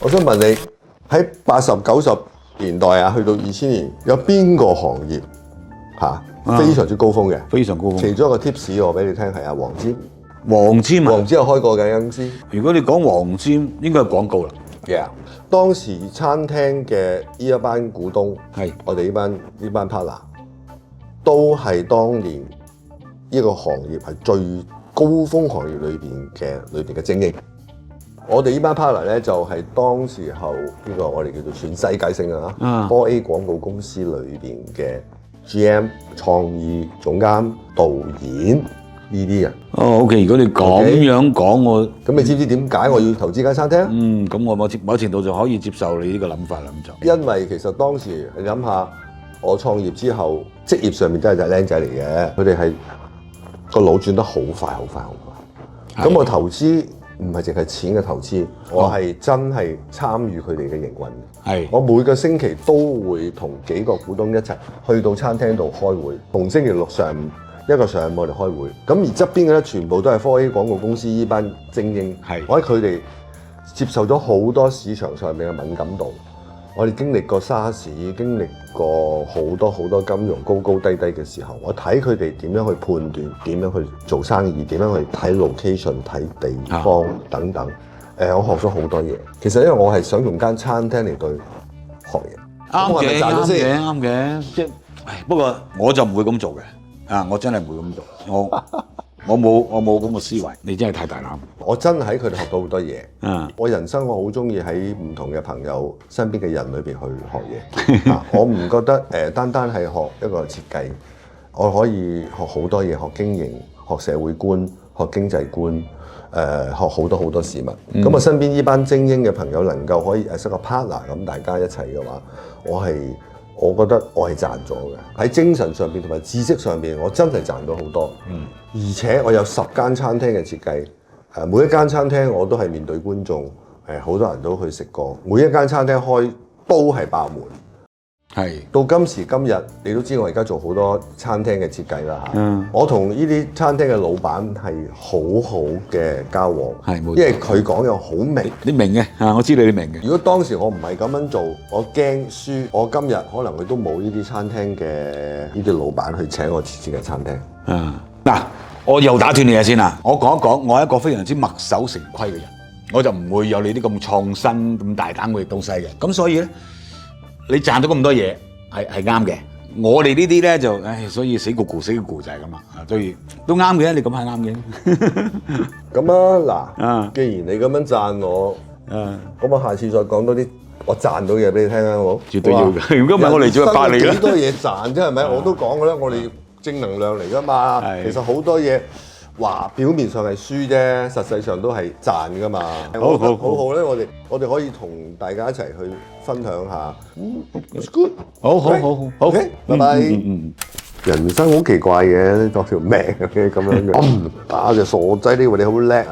我想問你喺80、90年代啊，去到2000年，有邊個行業非常之高峰嘅？非常高峰。其中一個 tips 我俾你聽係阿黃霑。黃霑啊，黃霑有開過嘅間公司。如果你講黃霑，應該係廣告啦。當時餐廳嘅呢一班股東，係我哋呢班 partner，都係當年呢個行業係最高峰行業裏邊嘅精英。我哋呢班 partner 咧就係當時候呢個我哋叫做全世界性啊 4A 廣告公司裏邊嘅 GM、創意總監、導演呢啲人。OK， 如果你咁樣講，我咁你知唔知點解我要投資間餐廳？咁我某程度就可以接受你呢個諗法啦。咁就因為其實當時你諗下，我創業之後，職業上面都係隻僆仔嚟嘅，佢哋係個腦轉得好快，好快，好快。咁我投資唔係淨係錢嘅投資，我係真係參與佢哋嘅營運。係，我每個星期都會同幾個股東一齊去到餐廳度開會，逢星期六上午一個上午我哋開會。咁而側邊嘅咧，全部都係 4A 廣告公司呢班精英。係，我喺佢哋接受咗好多市場上面嘅敏感度。我哋經歷過沙士，經歷過好多金融高高低低嘅時候，我睇佢哋點樣去判斷，點樣去做生意，點樣去睇 location、睇地方等等。我學咗好多嘢。其實因為我係想用間餐廳嚟對學嘢。啱嘅，啱嘅。即係，不過我就唔會咁做嘅。我真係唔會咁做。我冇咁嘅思維，你真係太大膽。我真係喺佢哋學到好多嘢。我人生我好中意喺唔同嘅朋友身邊嘅人裏邊去學嘢。我唔覺得單係學一個設計，我可以學好多嘢，學經營、學社會觀、學經濟觀，學好多事物。咁我身邊呢班精英嘅朋友能夠可以識個 partner 咁，大家一齊嘅話，我覺得我係賺咗嘅，喺精神上邊同埋知識上邊，我真係賺到好多。而且我有10間餐廳嘅設計，每一間餐廳我都係面對觀眾，好多人都去食過，每一間餐廳開都係爆滿。係到今時今日，你都知我而家做好多餐廳嘅設計啦嚇。我同呢啲餐廳嘅老闆係好嘅交往，因為佢講又好明，你明嘅我知你明嘅。如果當時我唔係咁樣做，我驚輸，我今日可能佢都冇呢啲餐廳嘅呢啲老闆去請我設計餐廳。嗱，我又打斷你嘢先啦。我講一講，我係一個非常之墨守成規嘅人，我就唔會有你啲咁創新、咁大膽嘅東西嘅。咁所以咧，你賺到咁多嘢係啱嘅。我哋呢啲咧就，所以死咕咕就係咁啦。所以都啱嘅，你咁係啱嘅。咁嗱，既然你咁樣讚我，咁我下次再講多啲我賺到嘢俾你聽啊，好冇？絕對要嘅。如果唔係我嚟做一百你啦。幾多嘢賺啫，係咪？我都講嘅啦，我哋正能量嚟噶嘛。其實好多嘢話表面上係輸啫，實際上都係賺噶嘛。好咧，我哋可以同大家一齊去分享下。It's good。好。OK，拜拜。人生好奇怪嘅，作條命嘅咁樣嘅。打隻傻仔呢個你好叻啊！